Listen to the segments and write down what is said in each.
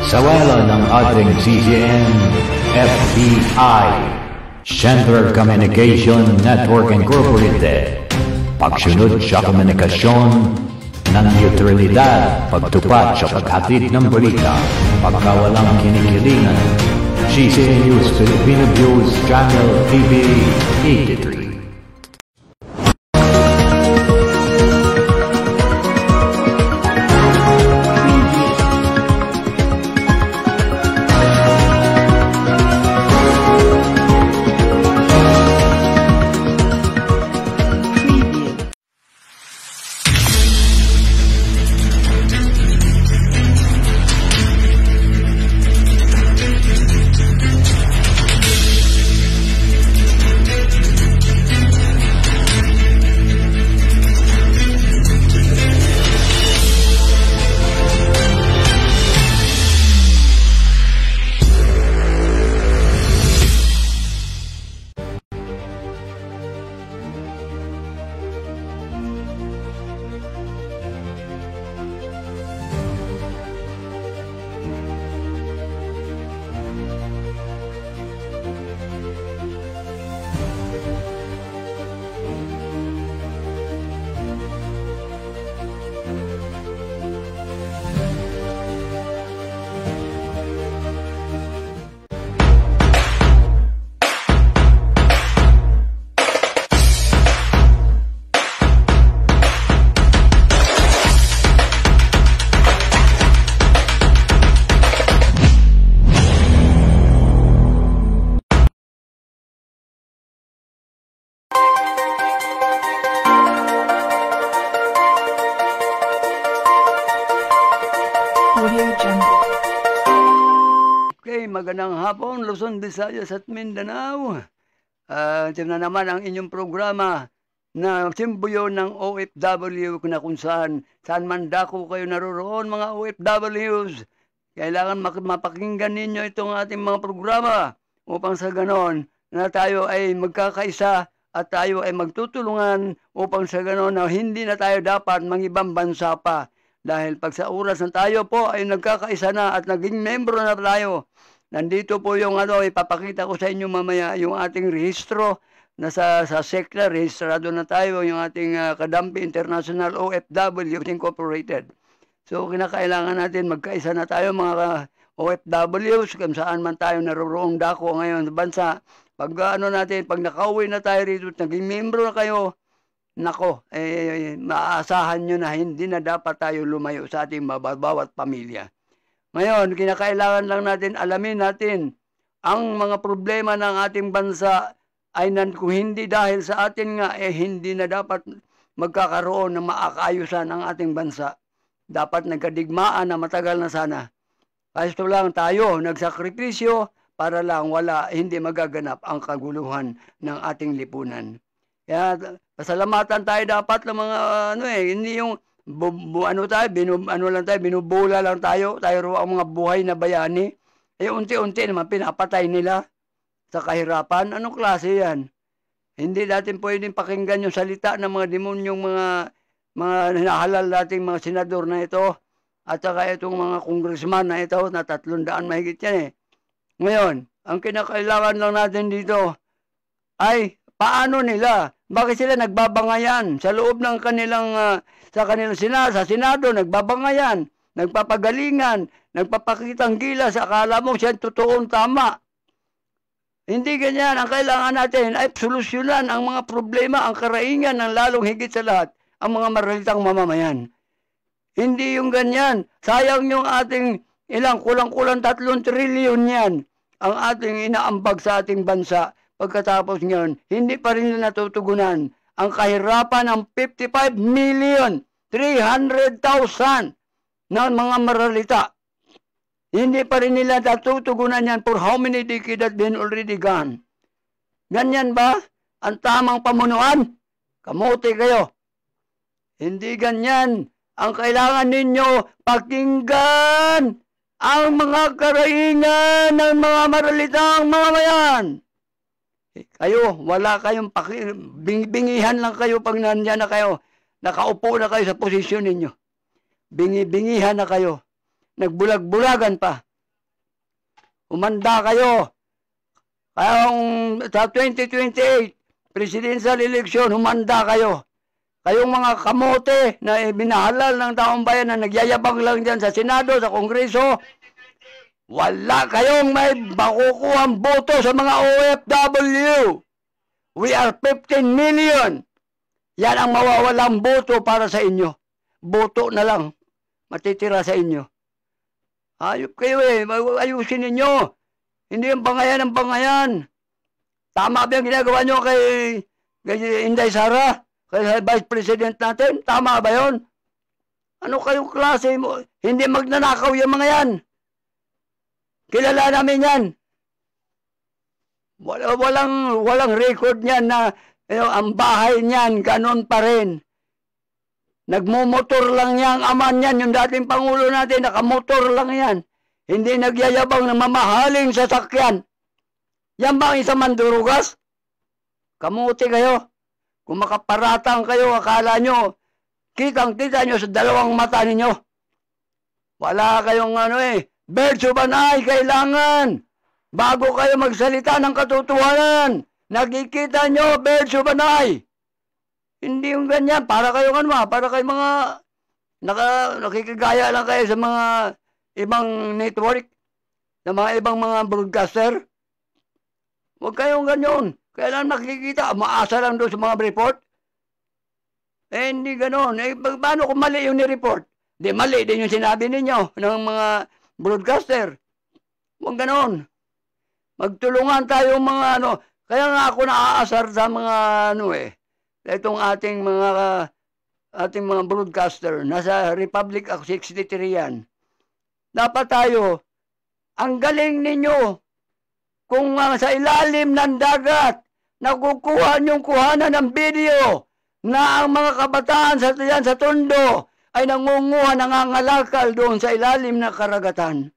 Sa wala ng ating CCN, FBI, Central Communication Network Incorporated, pagsunod sa komunikasyon ng neutralidad, pagtupad sa paghatid ng balita, pagkawalang kinikilingan, CCN News Filipino News Channel TV 83. Okay, magandang hapon, Luzon, Visayas at Mindanao. Ito na naman ang inyong programa na simbuyo ng OFW na kung saan man dako kayo naroroon mga OFWs. Kailangan mapakinggan ninyo itong ating mga programa upang sa ganon na tayo ay magkakaisa at tayo ay magtutulungan upang sa ganon na hindi na tayo dapat mangibang bansa pa. Dahil pag sa oras na tayo po ay nagkakaisa na at naging membro na tayo, nandito po yung ipapakita ko sa inyo mamaya yung ating rehistro na sa SECLA, rehistrado na tayo yung ating Kadampi International OFW Incorporated. So kinakailangan natin magkaisa na tayo mga OFWs kung saan man tayo naroroong dako ngayon sa bansa. Pag pag nakauwi na tayo rito at naging membro na kayo, nako, maaasahan nyo na hindi na dapat tayo lumayo sa ating bawat pamilya. Ngayon, kinakailangan lang natin, alamin natin, ang mga problema ng ating bansa ay kung hindi dahil sa atin nga, hindi na dapat magkakaroon ng maakayusan ang ating bansa. Dapat nagkadigmaan na matagal na sana. Kasto lang tayo, nagsakripisyo para lang hindi magaganap ang kaguluhan ng ating lipunan. Kaya pasalamatan tayo dapat ng mga hindi yung binubula lang tayo ro ang mga buhay na bayani. Unti-unti naman pinapatay nila sa kahirapan. Anong klase yan? Hindi natin pwedeng pakinggan yung salita ng mga demonyong mga hinahalal nating mga senador na ito at saka itong mga congressman na ito na 300 mahigit yan Ngayon, ang kinakailangan lang natin dito ay paano nila? Bakit sila nagbabangayan? Sa loob ng kanilang, sa Senado, nagbabangayan, nagpapagalingan, nagpapakitang gilas, akala mo siya totoong tama. Hindi ganyan. Ang kailangan natin ay solusyonan ang mga problema, ang karaingan ng lalong higit sa lahat, ang mga maralitang mamamayan. Hindi yung ganyan. Sayang yung ating kulang-kulang 3 trilyon yan, ang ating inaambag sa ating bansa. Pagkatapos ngayon, hindi pa rin nila natutugunan ang kahirapan ng 55,300,000 na mga maralita. Hindi pa rin nila natutugunan yan for how many decades that been already gone. Ganyan ba ang tamang pamunuan? Kamuti kayo. Hindi ganyan. Ang kailangan ninyo, pakinggan ang mga karaingan ng mga maralitang mamamayan. Kayo, wala kayong bingihan lang kayo pag nandiyan na kayo. Nakaupo na kayo sa posisyon ninyo. Bingi-bingihan na kayo. Nagbulag-bulagan pa. Umanda kayo. Kayong sa 2028, presidential election, humanda kayo. Kayong mga kamote na binahalal ng taong bayan na nagyayabang lang dyan sa Senado, sa Kongreso, wala kayong may makukuhang boto sa mga OFW. We are 15 million. Yan ang mawawalang boto para sa inyo. Boto na lang matitira sa inyo. Ayop kayo ayusin ninyo. Hindi yung bangayan ang bangayan. Tama ba yung ginagawa nyo kay Inday Sara? Kay Vice President natin? Tama ba yun? Ano kayong klase mo? Hindi magnanakaw yung mga yan. Kilala namin yan. Walang record niyan na ang bahay niyan, ganon pa rin. Nagmumotor lang niya ang ama niyan, yung dating Pangulo natin, nakamotor lang yan. Hindi nagyayabang ng mamahaling sasakyan. Yan ba ang isang mandurugas? Kamuti kayo. Kung makaparatang kayo, akala nyo, kitang-kita nyo sa dalawang mata ninyo. Wala kayong birds of an eye kailangan. Bago kayo magsalita ng katotohanan, nakikita nyo, birds of an eye. Hindi yung ganyan. Para kayong para kayong mga nakikigaya lang kayo sa mga ibang network, sa mga ibang mga broadcaster. Huwag kayong ganyan. Kailan nakikita, maasa lang doon sa mga report. Hindi ganon. Paano kung mali yung ni-report? Di mali din yung sinabi ninyo ng mga broadcaster. Huwag ganon. Magtulungan tayo mga Kaya nga ako naaasar sa mga itong ating mga broadcaster. Nasa Republic of 63 yan. Dapat tayo, ang galing ninyo, kung sa ilalim ng dagat, nakukuha niyong kuhanan ng video na ang mga kabataan sa Tondo ay nangunguha, nangangalakal doon sa ilalim ng karagatan.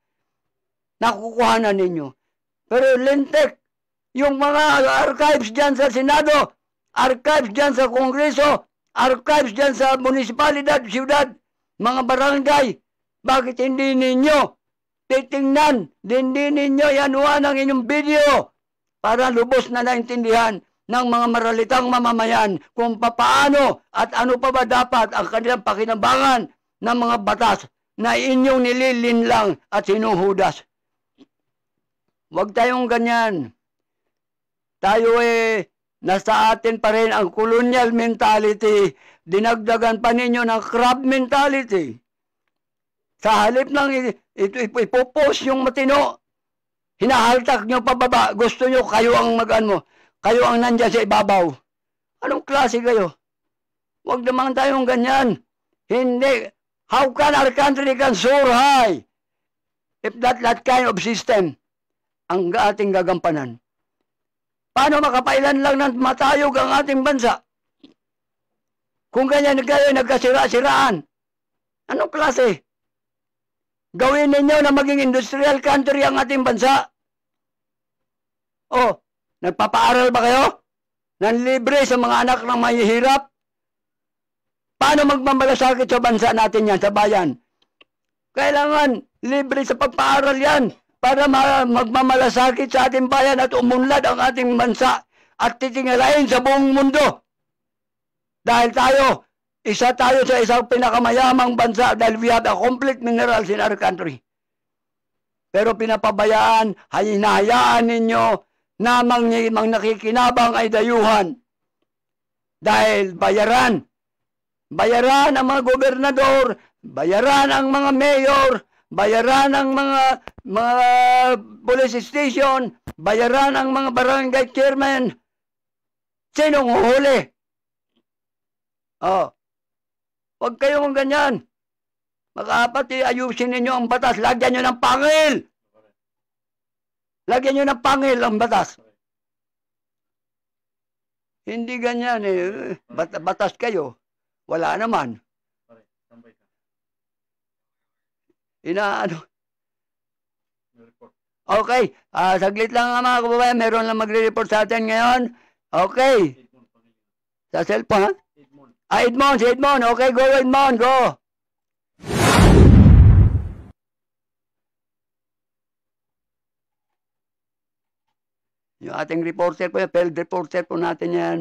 Nakukuhanan ninyo. Pero lintek, yung mga archives dyan sa Senado, archives dyan sa Kongreso, archives dyan sa munisipalidad, siyudad, mga barangay, bakit hindi ninyo titingnan, hindi ninyo yanuan ang inyong video para lubos na naintindihan ng mga maralitang mamamayan kung papaano at ano pa ba dapat ang kanilang pakinabangan ng mga batas na inyong nililinlang at sinuhudas. Huwag tayong ganyan. Tayo nasa atin pa rin ang colonial mentality. Dinagdagan pa ninyo ng crab mentality. Sa halip ng ipopost yung matino, hinahaltak nyo pababa, gusto nyo kayo ang kayo ang nandyan sa ibabaw. Anong klase kayo? Huwag naman tayong ganyan. Hindi. How can our country can soar high if that kind of system ang ating gagampanan? Paano makapailan lang ng matayog ang ating bansa? Kung ganyan kayo nagkasira-siraan, anong klase? Gawin ninyo na maging industrial country ang ating bansa. Oh, nagpapaaral ba kayo? Nanlibre sa mga anak ng mahihirap? Paano magmamalasakit sa bansa natin yan, sa bayan? Kailangan libre sa pagpaaral yan para magmamalasakit sa ating bayan at umunlad ang ating bansa at titingalain sa buong mundo. Dahil isa tayo sa isang pinakamayamang bansa dahil we have a complete minerals in our country. Pero pinapabayaan, hinahayaan ninyo na nakikinabang ay dayuhan. Dahil bayaran ang mga gobernador, bayaran ang mga mayor, bayaran ang mga police station, bayaran ang mga barangay chairman. Sinong huhuli? Oh. Huwag kayong ganyan. Makapati, ayusin ninyo ang batas. Lagyan nyo ng pangil. Lagyan nyo ng pangil ang batas. Hindi ganyan batas kayo. Wala naman. Okay. Saglit lang mga kababayan. Meron lang magre-report sa atin ngayon. Okay. Sa cellphone, ha? Edmond. Okay, go Edmond, go. Yung ating reporter po, yung field reporter po natin yan,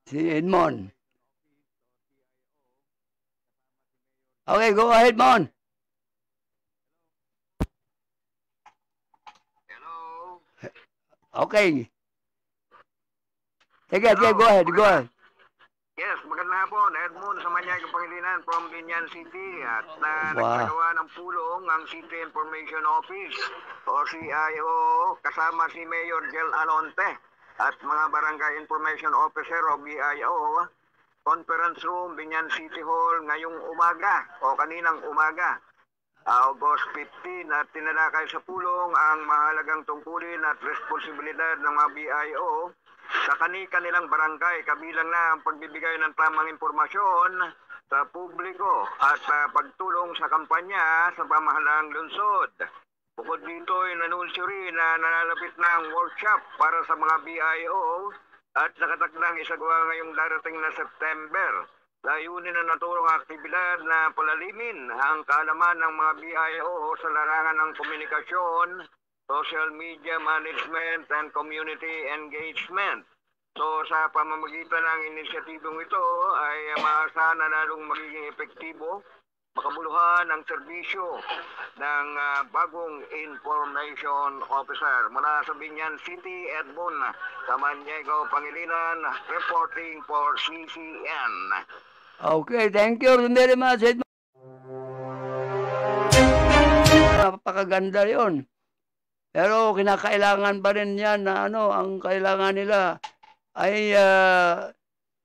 si Edmond. Okay, go ahead, Mon. Hello. Okay. Sige, go ahead. Yes, magandang hapon. Edmond sa Manyag Pangilinan from Binyan City at nagsagawa ng pulong ang City Information Office o CIO kasama si Mayor Jel Alonte at mga Barangay Information Officer o BIO conference room Binyan City Hall ngayong umaga o kaninang umaga. August 15 at tinalakay sa pulong ang mahalagang tungkulin at responsibilidad ng mga BIO sa kanilang barangay, kabilang na ang pagbibigay ng tamang impormasyon sa publiko at pagtulong sa kampanya sa pamahalaang lungsod. Bukod dito ay nanunsyo rin na nalalapit na ang workshop para sa mga BIO at nakatakdang isagawa ngayong darating na September. Layunin na naturong aktibidad na palalimin ang kaalaman ng mga BIO sa larangan ng komunikasyon, social media management, and community engagement. So sa pamamagitan ng inisyatibong ito ay maasahan na lalong magiging epektibo, makabuluhan ang serbisyo ng bagong information officer. Mula sa Binyan City, Edmond Samaniego Pangilinan, reporting for CCN. Okay, thank you very much, Edmond. Napakaganda yon. Pero kinakailangan pa rin yan na ang kailangan nila ay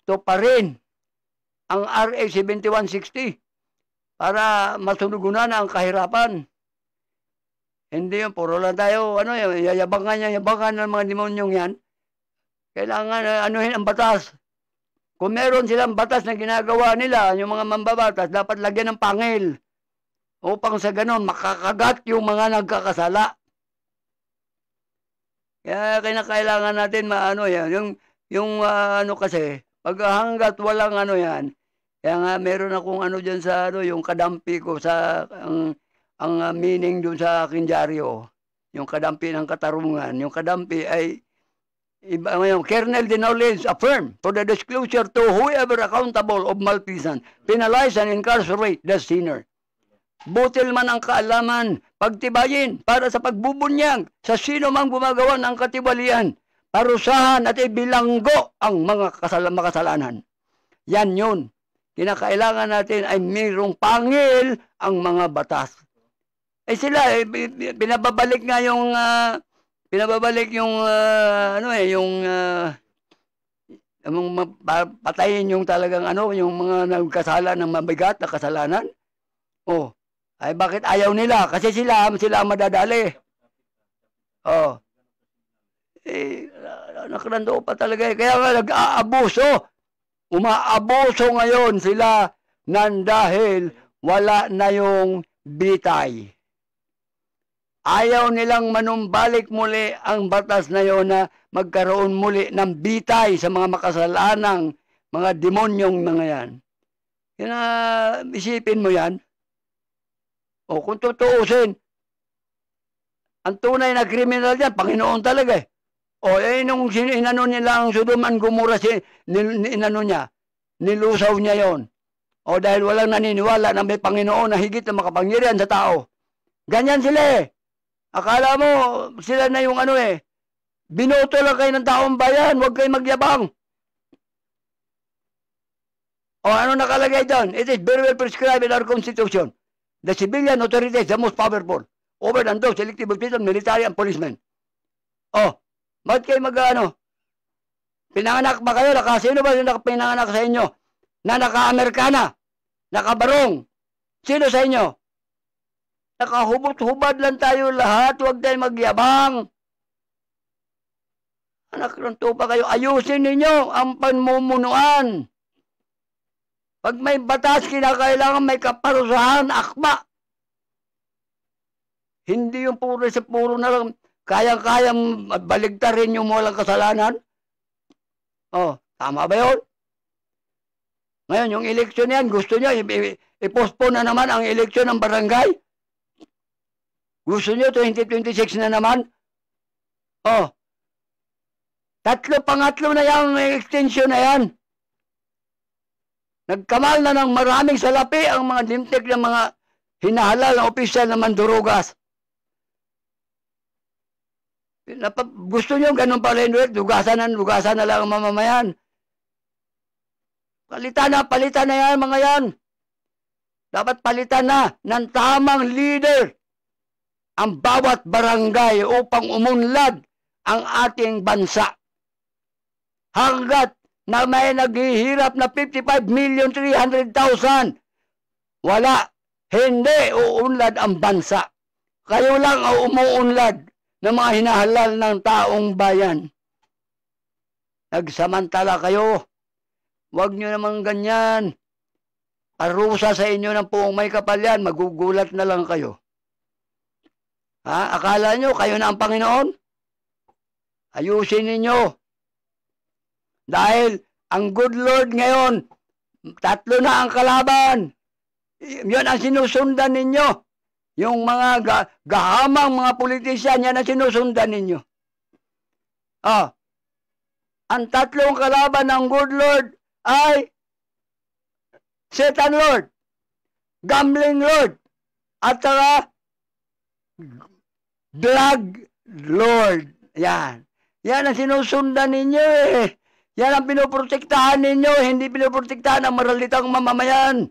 tuparin ang RA 7160 para masunugunan ang kahirapan. Hindi yung puro lang tayo, yayabangan ng mga demonyong yan. Kailangan anuhin ang batas. Kung meron silang batas na ginagawa nila, yung mga mambabatas, dapat lagyan ng pangil upang sa ganon makakagat yung mga nagkakasala. Kaya kinakailangan natin yan. Yung kasi, pag hanggat walang yan, kaya nga meron akong dyan sa yung kadampi ko sa, ang meaning dun sa aking dyaryo, yung kadampi ng katarungan, yung kadampi ay, kernel the knowledge affirm for the disclosure to whoever accountable of malfeasance, penalize and incarcerate the sinner. Butil man ang kaalaman, pagtibayin para sa pagbubunyag sa sino mang gumagawa ng katiwalian, parusahan at ibilanggo ang mga makasalanan. Yan yun. Kinakailangan natin ay mayroong pangil ang mga batas. Sila, pinababalik nga yung, patayin yung talagang yung mga nagkasala ng mabigat na kasalanan. Ay bakit ayaw nila? Kasi sila madadali. Nakrando pa talaga. Kaya nga nag-aabuso. Umaabuso ngayon sila dahil wala na yung bitay. Ayaw nilang manumbalik muli ang batas na yon na magkaroon muli ng bitay sa mga makasalanang mga demonyong mga yan. Kaya isipin mo yan. Kung tutuusin, ang tunay na kriminal yan, Panginoon talaga eh. Nung inano nila ang Sodom and Gomorrah, nilusaw niya yon. Dahil walang naniniwala na may Panginoon na higit na makapangyarihan sa tao. Ganyan sila eh. Akala mo, sila na yung binoto lang kayo ng taong bayan, huwag kayo magyabang. Ano nakalagay doon? It is very well prescribed in our Constitution. The civilian authority is the most powerful over than those elective officials, military, and policemen. Bakit kayo pinanganak ba kayo? Sino ba yung pinanganak sa inyo? Na naka-Amerikana? Nakabarong? Sino sa inyo? Nakahubot-hubad lang tayo lahat. Huwag tayo magyabang. Anak ng tupa kayo. Ayusin ninyo ang panmumunuan. Pag may batas, kinakailangan may kaparusahan, akma. Hindi yung puro na lang, kayang-kayang baligtarin yung walang kasalanan. Tama ba yun? Ngayon, yung eleksyon yan, gusto nyo, i-postpone na naman ang eleksyon ng barangay. Gusto nyo, 2026 na naman. Pangatlo na yung extension na yan. Nagkamal na ng maraming salapi ang mga limtik ng mga hinahalal na opisyal na mandurugas. Gusto nyo ganun pala yun, dugasan na lang ang mamamayan. Palitan na yan mga yan. Dapat palitan na ng tamang leader ang bawat barangay upang umunlad ang ating bansa. Hanggat na may naghihirap na 55,300,000, wala, hindi uunlad ang bansa. Kayo lang ang umuunlad ng mga hinahalal ng taong bayan. Nagsamantala kayo. Huwag nyo naman ganyan. Parusa sa inyo ng puong may kapal yan, magugulat na lang kayo. Ha? Akala nyo, kayo na ang Panginoon? Ayusin ninyo. Dahil ang good Lord ngayon, 3 na ang kalaban. Yun ang sinusundan ninyo. Yung mga gahamang mga politisyan, yan ang sinusundan ninyo. Ang 3 kalaban ng good Lord ay Satan Lord, Gambling Lord, at saka Drug Lord. Yan. Yan ang sinusundan ninyo eh. Yan ang pinoprotektahan ninyo, hindi pinoprotektahan ang maralitang mamamayan.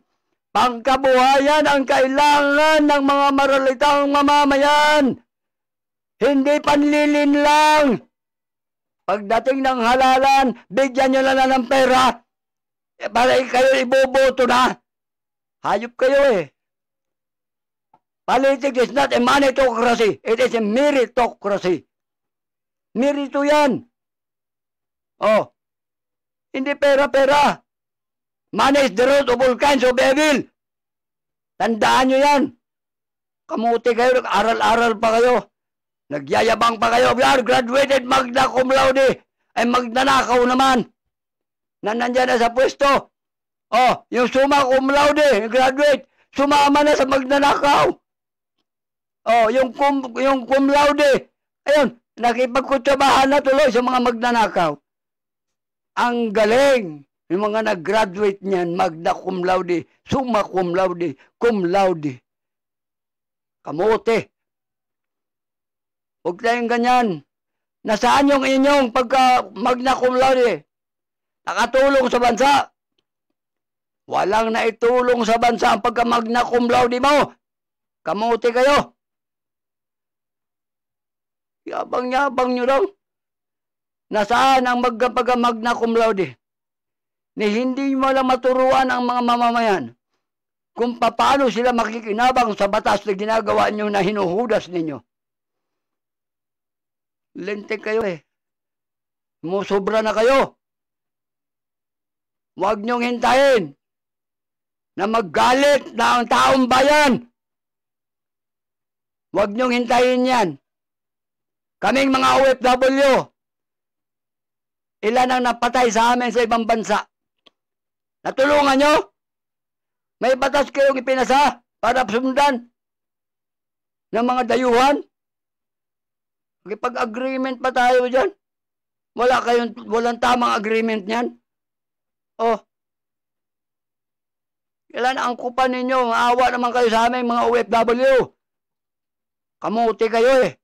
Pangkabuhayan ang kailangan ng mga maralitang mamamayan. Hindi panlilin lang. Pagdating ng halalan, bigyan nyo na ng pera para kayo iboboto na. Hayop kayo eh. Politics is not a meritocracy. It is a meritocracy. Merito yan. Hindi pera-pera. Money is the root of all kinds of evil. Tandaan nyo yan. Kamuti kayo, aral-aral pa kayo. Nagyayabang pa kayo. We are graduated magna cum laude. Ay magnanakaw naman. Nandyan na sa pwesto. Yung summa cum laude, graduate, sumama na sa magnanakaw. Yung cum laude, ayun, nakipagkutsabahan na tuloy sa mga magnanakaw. Ang galing. Yung mga nag-graduate niyan, magna cum laude, summa cum laude, cum laude. Kamote. Huwag tayong ganyan. Nasaan yung inyong pagka magna cum laude? Nakatulong sa bansa. Walang naitulong sa bansa ang pagka magna cum laude mo. Kamote kayo. Yabang-yabang nyo daw. Nasaan ang pagka magna cum laude? Ni hindi mo lang maturuan ang mga mamamayan kung paano sila makikinabang sa batas na ginagawa nyo na hinuhudas ninyo. Lintik kayo eh. Musobra na kayo. Huwag nyong hintayin na maggalit na ang taong bayan. Huwag nyong hintayin yan. Kaming mga OFW, ilan ang napatay sa amin sa ibang bansa? Natulungan nyo? May batas kayong ipinasa para sundan ng mga dayuhan? Makipag-agreement pa tayo dyan. Walang tamang agreement niyan. Kailan ang kupan ninyo? Maawa naman kayo sa amin mga OFW. Kamuti kayo eh.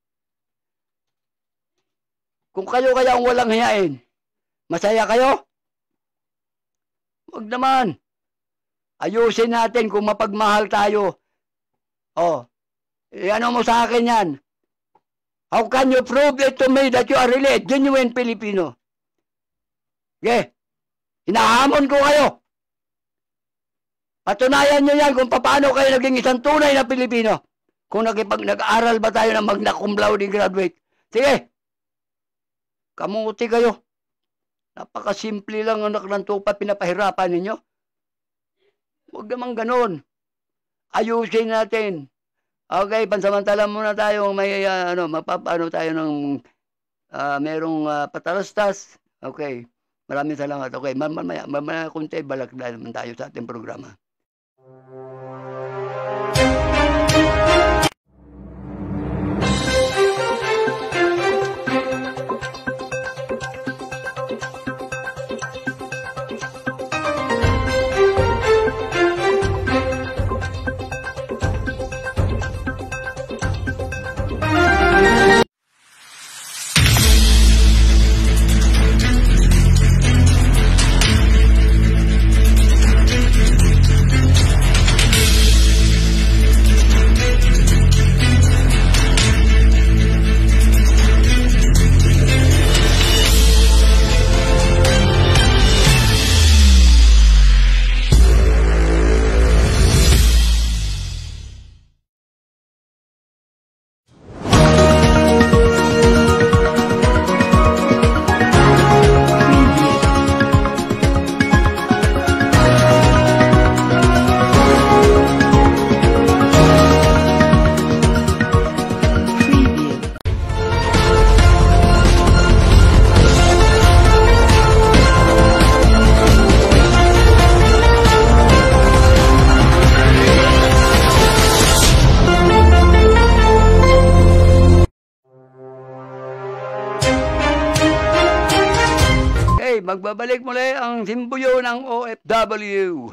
Kung kayo kaya ang walang hiyain, masaya kayo? Huwag naman. Ayusin natin kung mapagmahal tayo. Ano mo sa akin yan? How can you prove it to me that you are really a genuine Filipino? Hinahamon ko kayo. Patunayan nyo yan kung paano kayo naging isang tunay na Pilipino. Kung nag-aaral ba tayo ng magna cum laude graduate. Sige. Kamuti kayo. Napakasimple lang ang anak ng tupa, pinapahirapan ninyo. Huwag naman ganun. Ayusin natin. Okay, pansamantala muna tayo may mapapano tayo ng merong patalastas. Okay. Maraming salamat. Okay, mamaya kunti balak naman tayo sa ating programa. magbabalik muli ang simbuyo ng OFW.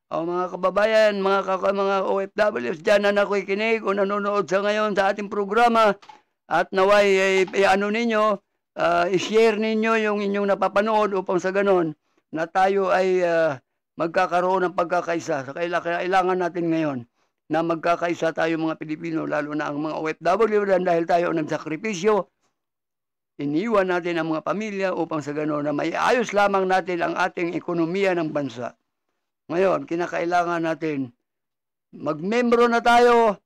O mga kababayan, mga OFWs dyan na nakikinig o nanonood sa ngayon sa ating programa at naway ano ninyo, i-share ninyo yung inyong napapanood upang sa ganon na tayo ay magkakaroon ng pagkakaisa. So, kailangan natin ngayon na magkakaisa tayo mga Pilipino, lalo na ang mga OFW dahil tayo nagsakripisyo. Iniwan natin ang mga pamilya upang sa gano'n na maiayos lamang natin ang ating ekonomiya ng bansa. Ngayon, kinakailangan natin magmembro na tayo.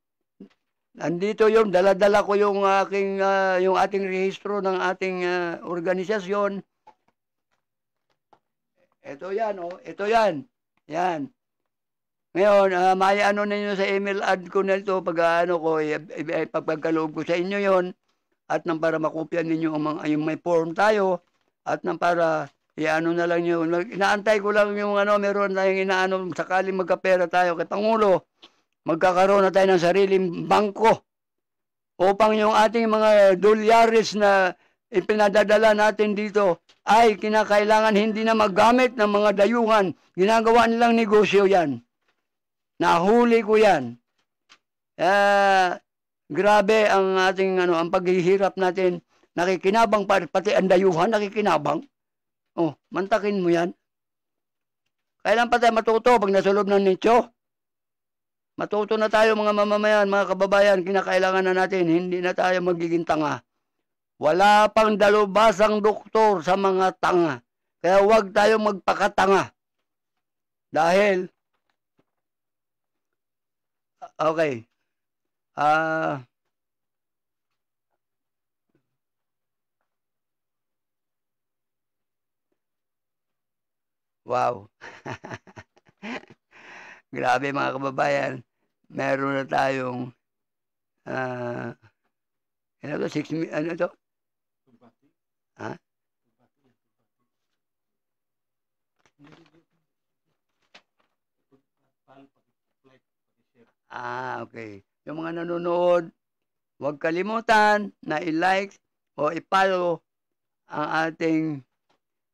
Nandito yung dala-dala ko yung ating rehistro ng ating organisasyon. Ito yan, oh. Ito yan. Yan. Ngayon, may ano ninyo sa email ad ko na ito pag pagkaloob ko sa inyo yon. At nang para makopya ninyo yung may form tayo at nang para iano na lang nyo. Inaantay ko lang yung meron tayong inaano sakaling magkapera tayo kay Pangulo. Magkakaroon na tayo ng sariling bangko upang yung ating mga dolyares na ipinadadala natin dito ay kinakailangan hindi na maggamit ng mga dayuhan. Ginagawa nilang negosyo yan. Nahuli ko yan. Grabe ang ating ang paghihirap natin. Nakikinabang pati ang dayuhan, nakikinabang. Oh, mantakin mo yan. Kailan pa tayo matuto pag nasa loob ng nicho? Matuto na tayo mga mamamayan, mga kababayan, kinakailangan na natin, hindi na tayo magiging tanga. Wala pang dalubasang doktor sa mga tanga. Kaya huwag tayo magpakatanga. Dahil, okay, wow. Grabe mga kababayan. Meron na tayong ano to? 6 ano to? Ha? Okay. Yung mga nanonood, huwag kalimutan na i-like o i-follow ang ating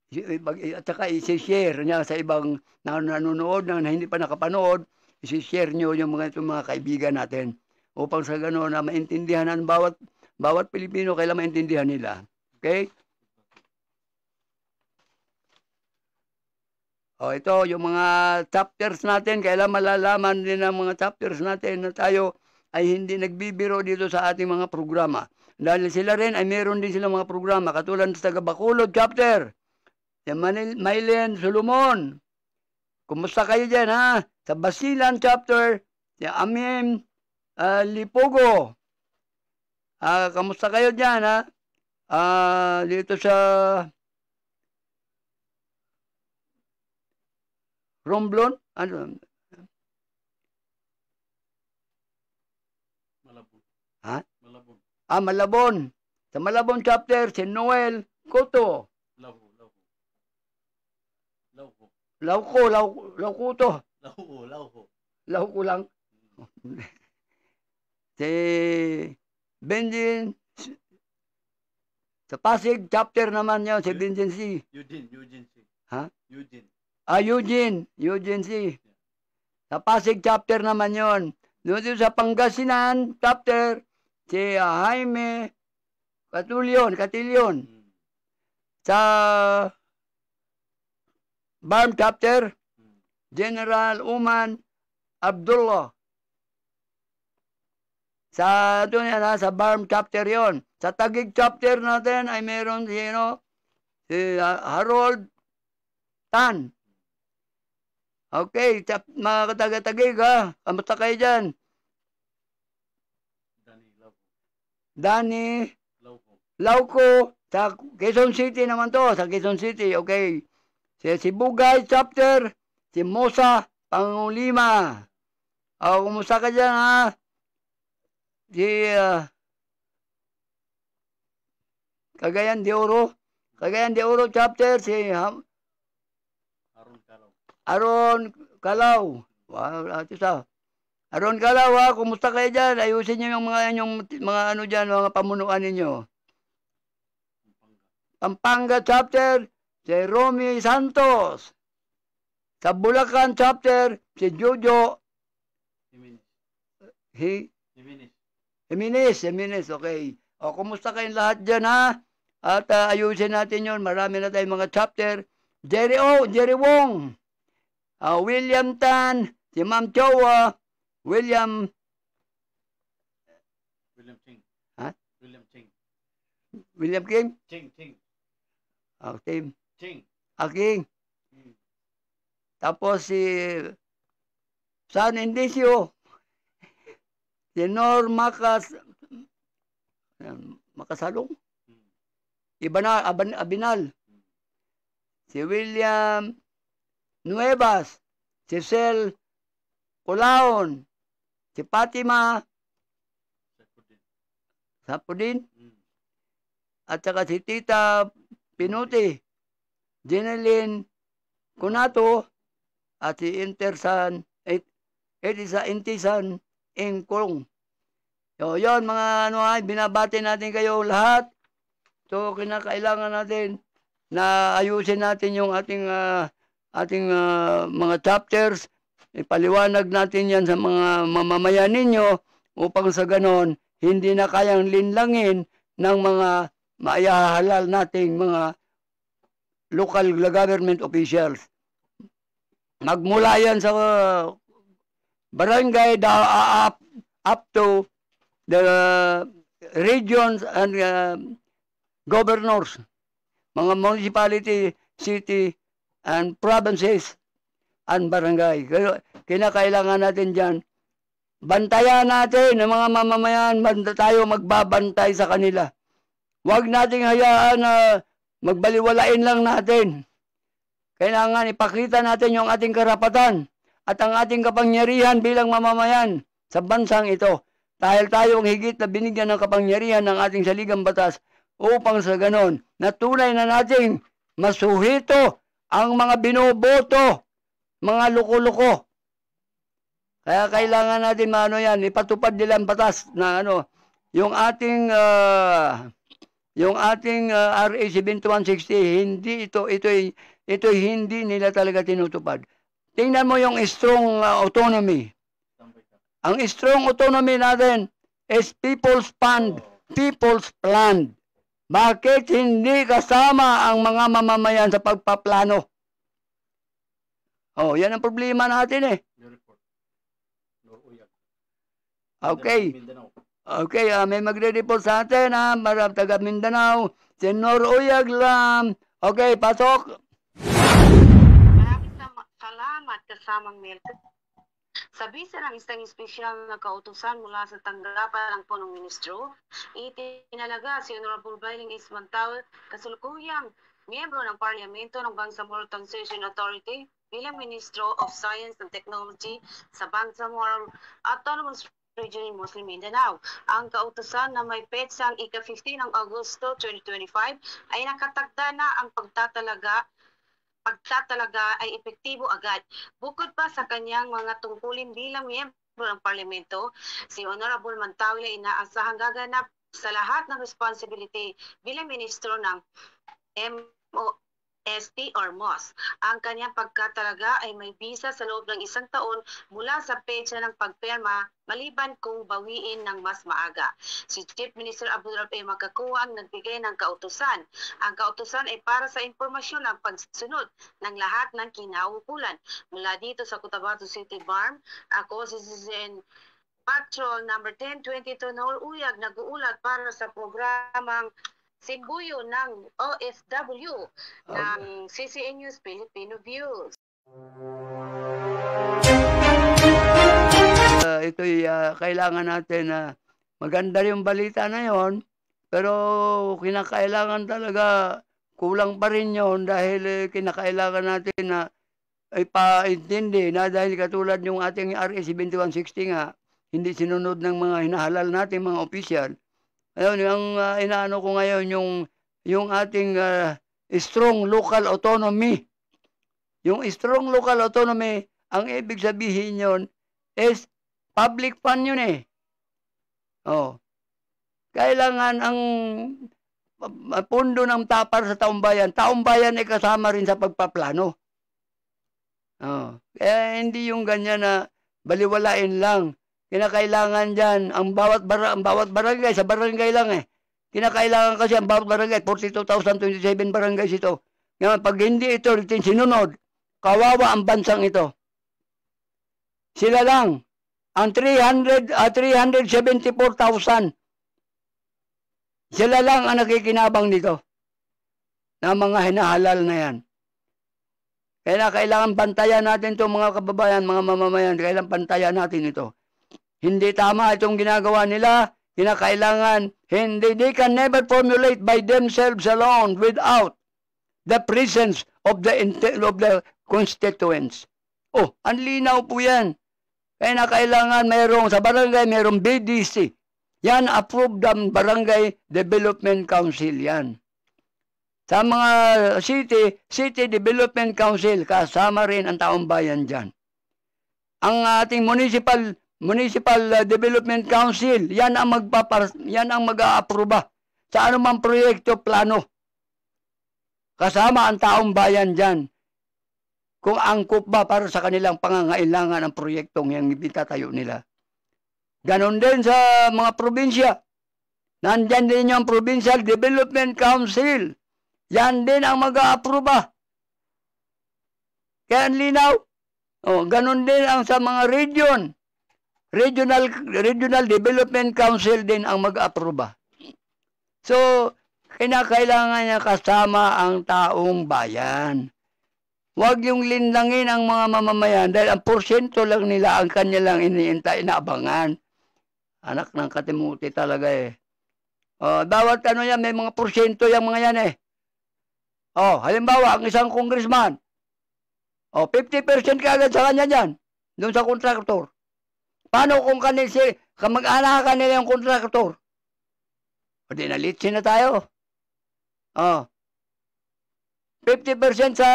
at saka i-share niya sa ibang nanonood na hindi pa nakapanood, i-share nyo yung mga kaibigan natin upang sa gano'n na maintindihan ng bawat Pilipino, kailangan maintindihan nila. Okay? O ito, yung mga chapters natin, kailangan malalaman din ang mga chapters natin na tayo ay hindi nagbibiro dito sa ating mga programa. Dahil sila rin ay meron din silang mga programa, katulad sa taga Bacolod chapter, si Mailen Solomon. Kumusta kayo dyan, ha? Sa Basilan chapter, si Amim Lipogo. Kamusta kayo dyan, ha? Dito sa Romblon? Ano? Malabon. Ha? Malabon. Malabon. Sa Malabon chapter, si Noel Coto. Lauko to. Lauko lang. Si Benjin sa Pasig chapter naman yun, si Benjin C. Eugene C. Ha? Eugene. Eugene C. Sa Pasig chapter naman yun. Doon sa Pangasinan chapter, si Jaime Catillion. Sa Barm chapter, General Uman Abdullah. Sa Barm chapter yon. Sa Taguig chapter natin ay meron si Harold Tan. Okay, mga taga-Taguig, ha? Kamusta kayo dyan? Danny Lauco. Sa Quezon City naman to. Sa Quezon City, okay. Si Bugay chapter, si Mosa Pangulima. Kumusta ka dyan, ha? Si Cagayan de Oro chapter, si Aron Calao. Wow, Aron Calao, ha? Kumusta kayo dyan? Ayusin nyo yung mga pamunuan ninyo. Pampanga chapter, si Romy Santos. Sa Bulacan chapter, si Jojo Jimenez, okay. O, kumusta kayong lahat dyan, ha? At ayusin natin yon. Marami na tayong mga chapter. Jerry Wong, William Tan, si Ma'am Chowa, William Ching. Ha? William Ching. William King? Ching. Tim. Ching. King. Tapos si San Indicio, si Nor Makasalong, Abinal, si William Nuevas, si Sel Culaon, si Fatima Sapudin, at saka si Tita Pinuti, Jeneline Kunato, at si Intisan Ingkong. So, yun mga binabati natin kayo lahat. So, kinakailangan natin na ayusin natin yung ating mga chapters. Ipaliwanag natin yan sa mga mamamayan ninyo upang sa ganon, hindi na kayang linlangin ng mga maihahalal nating mga local government officials. Magmula yan sa barangay up to the regions and governors, mga municipality, city, and provinces, and barangay. Kinakailangan natin dyan. Bantayan natin ang mga mamamayan, tayo magbabantay sa kanila. Huwag nating hayaan na magbaliwalain lang natin. Kailangan ipakita natin yung ating karapatan at ang ating kapangyarihan bilang mamamayan sa bansang ito. Dahil tayo ang higit na binigyan ng kapangyarihan ng ating saligang batas upang sa ganon, na tunay na nating masuhito ang mga binoboto, mga luko-luko. Kaya kailangan natin ipatupad nila ang batas na yung ating RA 7160, ito hindi nila talaga tinutupad. Tingnan mo yung strong autonomy. Ang strong autonomy natin is people's fund, people's land. Bakit hindi kasama ang mga mamamayan sa pagpaplano? Oh, yan ang problema natin eh. Okay. Okay, may magre-report sa atin, marami taga Mindanao. Si Nor Uyag Lam. Okay, pasok. Maraming salamat kasamang Milton. Sa bisa ng isang espesyal na kautusan mula sa tanggapan ng punong ministro, itinalaga si Honorable Bailing Ismantal kasulukuyang miyembro ng Parlamento ng Bangsamoro Transition Authority bilang Ministro of Science and Technology sa Bangsamoro Autonomous Region in Muslim Mindanao. Ang kautusan na may petsang ika-15 ng Agosto 2025 ay nakatagda na ang pagtatalaga ay epektibo agad. Bukod pa sa kanyang mga tungkulin bilang miyembro ng Parlamento, si Honorable Mantaule ay inaasahang gaganap sa lahat ng responsibility bilang ministro ng MOST or MOS. Ang kanyang pagkatalaga ay may bisa sa loob ng 1 taon mula sa petsa ng pagperma maliban kung bawiin ng mas maaga. Si Chief Minister Abdulrahman ay makakuha ang nagbigay ng kautusan. Ang kautusan ay para sa impormasyon ng pagsunod ng lahat ng kinaukulan. Mula dito sa Cotabato City Farm, ako si Citizen Patrol number 1022 Nor Uyag nag-uulat para sa programang Simbuyo ng OFW ng CCN News Filipino Views. Ito'y kailangan natin na maganda yung balita na yon, pero kinakailangan talaga kulang pa rin yon dahil kinakailangan natin na ipaintindi na dahil katulad yung ating RA 7160 nga, hindi sinunod ng mga hinahalal natin mga opisyal. Ayun, yung inaano ko ngayon, yung ating strong local autonomy. Yung strong local autonomy, ang ibig sabihin yon is public fund yun eh. Oh. Kailangan ang pondo ng para sa taong bayan ay kasama rin sa pagpaplano. Kaya hindi yung ganyan na baliwalain lang. Kinakailangan dyan, ang bawat barangay, sa barangay lang kinakailangan kasi ang bawat barangay, 42,027 barangays ito. Ngayon, pag hindi ito sinunod, kawawa ang bansang ito. Sila lang, ang 374,000. Sila lang ang nakikinabang dito na mga hinahalal na yan. Kaya kailangan bantayan natin ito mga kababayan, mga mamamayan. Kailangan bantayan natin ito. Hindi tama itong ginagawa nila. Kinakailangan, they can never formulate by themselves alone without the presence of the constituents. Ang linaw po yan. Kaya kailangan sa barangay mayroong BDC. Yan approved ng Barangay Development Council yan. Sa mga City Development Council, kasama rin ang taong bayan dyan. Ang ating Municipal Development Council, yan ang mag-aaproba sa anumang proyekto, plano. Kasama ang taong bayan dyan. Kung angkop ba para sa kanilang pangangailangan ang proyektong yung itatayo nila. Ganon din sa mga probinsya. Nandyan din yung Provincial Development Council. Yan din ang mag-aaproba. Kaya ang linaw. Ganon din ang sa mga region. Regional Development Council din ang mag-aaproba. So, kinakailangan niya kasama ang taong bayan. Huwag yung linlangin ang mga mamamayan dahil ang porsyento lang nila ang kanilang inaabangan. Anak ng katimuti talaga bawat yan, may mga porsyento yung mga yan halimbawa, ang isang congressman, 50% kaagad sa kanya dyan, doon sa kontraktor. Paano kung kamag-anakan nila yung kontraktor? Di nalitsin na tayo. 50% sa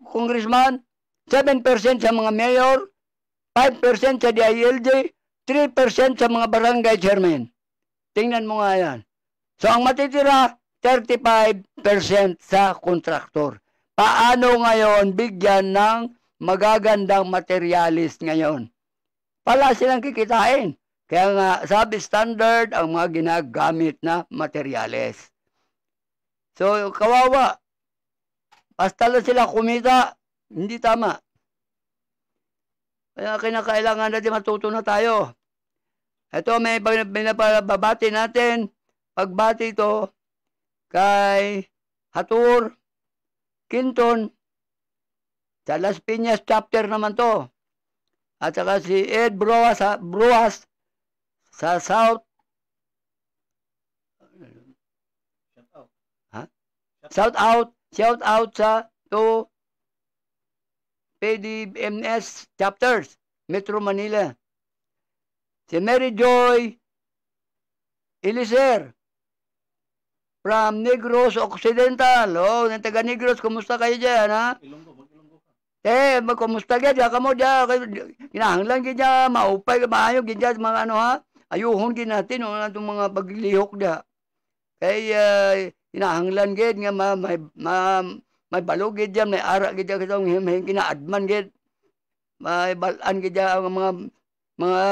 congressman, 7% sa mga mayor, 5% sa DILG, 3% sa mga barangay chairman. Tingnan mo nga yan. So, ang matitira, 35% sa kontraktor. Paano ngayon bigyan ng magagandang materialis ngayon? Pala silang kikitain. Kaya nga, sabi standard ang mga ginagamit na materyales. So, kawawa. Basta lang sila kumita, hindi tama. Kaya kinakailangan natin matuto na tayo. Ito, may babati natin. Pagbati ito kay Hatur Quinton sa Las Piñas chapter naman to. At saka si Ed Bruas sa South. Shout out sa to PDMS chapters, Metro Manila. Si Mary Joy Eliser from Negros Occidental. Ng taga Negros, kumusta kayo dyan, ha? Kumusta ka dyan? Kamo dyan, kinahanglan ka dyan, maupay, maayog ka dyan, mga ha? Ayuhon ka natin, itong mga paglihok dyan. Kaya, kinahanglan ka nga, may balog ka dyan, may ara ka dyan, may kinaadman ka, may balaan ka dyan, mga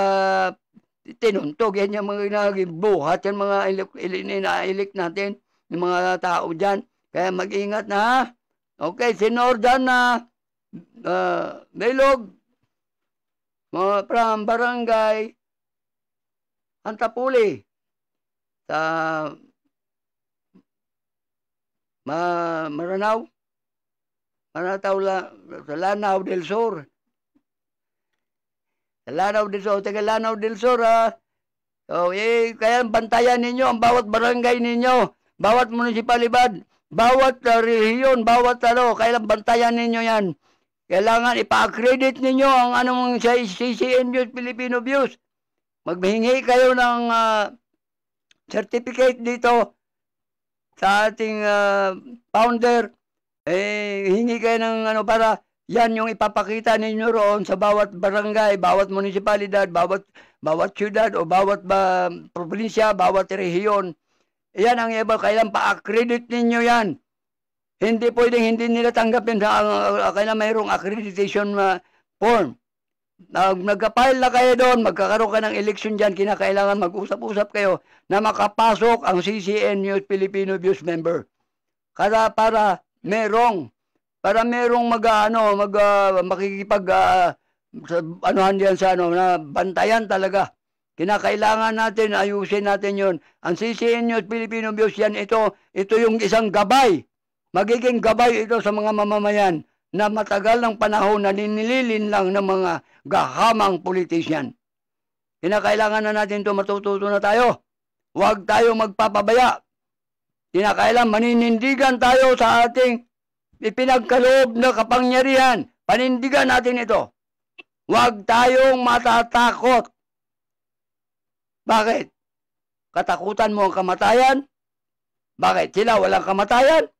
tinuntog yan yung mga buhat yan mga inailik natin yung mga tao dyan. Kaya mag-ingat na. Okay, sinor dyan na Belog mga from barangay Antapuli sa Maranao sa Lanao del Sur. Lanao del Sur, taga Lanao del Sur, So, kaya bantayan ninyo ang bawat barangay ninyo, bawat munisipalidad, bawat rehiyon, bawat kailan bantayan ninyo yan. Kailangan ipa-accredit ninyo ang anong CCN News, Filipino Views. Maghingi kayo ng certificate dito sa ating founder. Hingi kayo ng para yan yung ipapakita ninyo roon sa bawat barangay, bawat munisipalidad, bawat syudad o bawat probinsya, bawat rehiyon. Yan ang iba, kailan pa-accredit ninyo yan. Hindi pwedeng hindi nila tanggapin sa kailan mayroong accreditation form. Nagka-file na kayo doon, magkakaroon ka ng election dyan, kinakailangan mag-usap-usap kayo na makapasok ang CCN News Filipino Views member. Para merong makikipag anuhan diyan sa na bantayan talaga. Kinakailangan natin ayusin natin 'yon. Ang CCN News Filipino Views yan, ito yung isang gabay. Magiging gabay ito sa mga mamamayan na matagal ng panahon na ninililin lang ng mga gahamang politician. Kinakailangan na natin ito, matututo na tayo. Huwag tayo magpapabaya. Kinakailangan maninindigan tayo sa ating ipinagkaloob na kapangyarihan. Panindigan natin ito. Huwag tayong matatakot. Bakit? Katakutan mo ang kamatayan? Bakit? Sila walang kamatayan?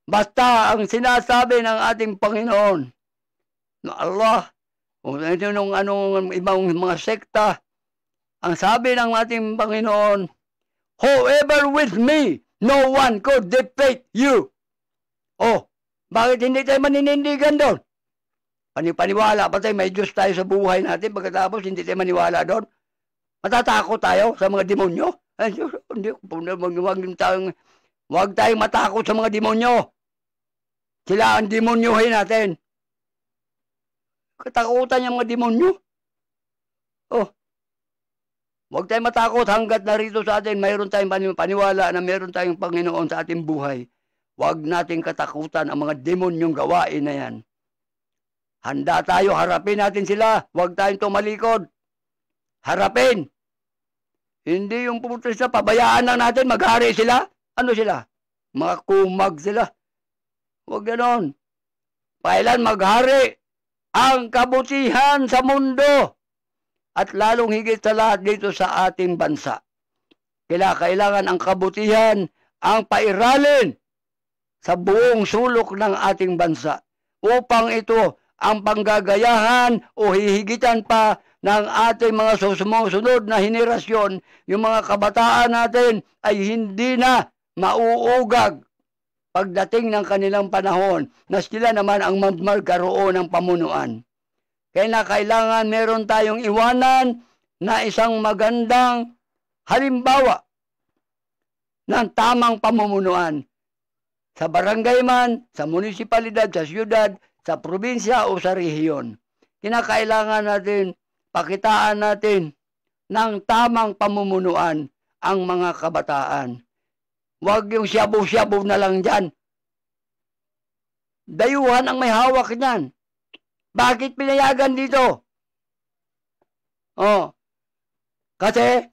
Basta ang sinasabi ng ating Panginoon na Allah, kung anong ibang mga sekta, ang sabi ng ating Panginoon, whoever with me, no one could defeat you. Bakit hindi tayo maninindigan doon? Paniwala pa tayo, may Diyos tayo sa buhay natin, pagkatapos hindi tayo maniwala doon. Matatakot tayo sa mga demonyo? Huwag tayong matakot sa mga demonyo. Sila ang demonyohin natin. Katakutan yung mga demonyo. Huwag tayong matakot hanggat narito sa atin, mayroon tayong paniwala na mayroon tayong Panginoon sa ating buhay. Huwag nating katakutan ang mga demonyong gawain na yan. Handa tayo, harapin natin sila. Huwag tayong tumalikod. Harapin. Hindi yung pumunta sila, pabayaan lang natin, maghari sila. Ano sila? Mga kumag sila. Huwag ganon. Kailan maghari ang kabutihan sa mundo at lalong higit sa lahat dito sa ating bansa. Kailangan ang kabutihan ang pairalin sa buong sulok ng ating bansa upang ito ang panggagayahan o hihigitan pa ng ating mga sumusunod na henerasyon. Yung mga kabataan natin ay hindi na mauugag pagdating ng kanilang panahon na sila naman ang magkaroon ng pamunuan. Kaya kailangan meron tayong iwanan na isang magandang halimbawa ng tamang pamumunuan sa barangay man, sa munisipalidad, sa siyudad, sa probinsya o sa rehiyon. Kinakailangan natin, pakitaan natin ng tamang pamumunuan ang mga kabataan. Huwag yung shabu-shabu na lang dyan. Dayuhan ang may hawak niyan. Bakit pinayagan dito? Kasi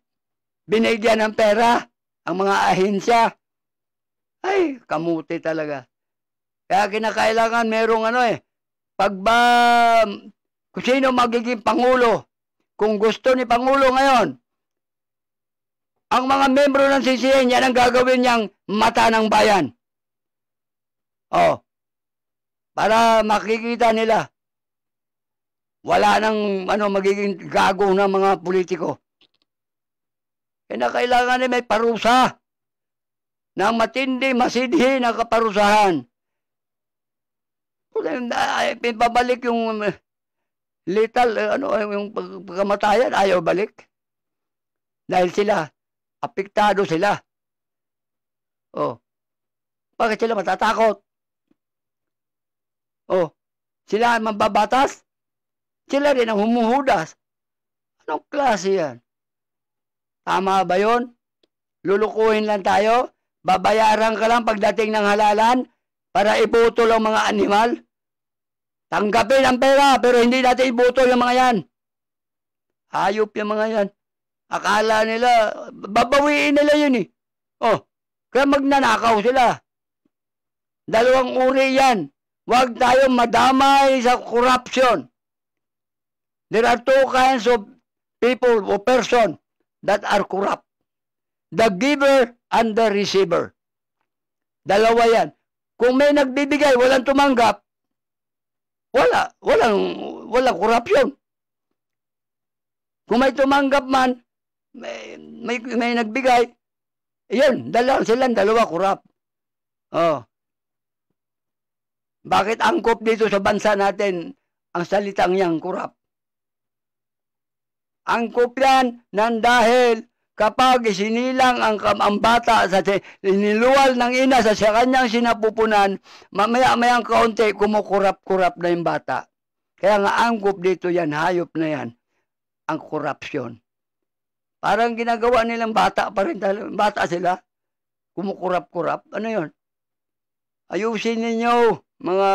binigyan ng pera ang mga ahensya. Ay, kamuti talaga. Kaya kinakailangan merong kung sino magiging Pangulo, kung gusto ni Pangulo ngayon, ang mga membro ng CCN, yan ang gagawin niyang mata ng bayan. Para makikita nila. Wala nang magiging gago ng mga politiko. Kaya kailangan may parusa ng matindi, masidhi na kaparusahan. Pabalik yung lethal, yung pagkamatayan, ayaw balik. Dahil sila, apektado sila. Bakit sila matatakot? Sila ang mambabatas? Sila rin ang humuhudas. Anong klase yan? Tama ba yun? Lulukuhin lang tayo? Babayaran ka lang pagdating ng halalan para ibutol ang mga animal? Tanggapin ang pera pero hindi natin ibutol yung mga yan. Hayop yung mga yan. Akala nila, babawiin nila yun eh. Kaya magnanakaw sila. Dalawang uri yan. Huwag tayong madamay sa corruption. There are two kinds of people or person that are corrupt. The giver and the receiver. Dalawa yan. Kung may nagbibigay, walang tumanggap, walang corruption. Kung may tumanggap man, may nagbigay. Yun, silang dalawa kurap. Oh. Bakit angkop dito sa bansa natin ang salitang yang kurap? Angkop yan nang dahil kapag isinilang ang bata sa iniluwal ng ina sa kanyang sinapupunan, mamaya-mayang kaunti kumukurap-kurap na yung bata. Kaya nga angkop dito yan, hayop na yan, ang korupsyon. Parang ginagawa nilang bata pa rin, bata sila, kumukurap-kurap. Ano yun? Ayusin ninyo, mga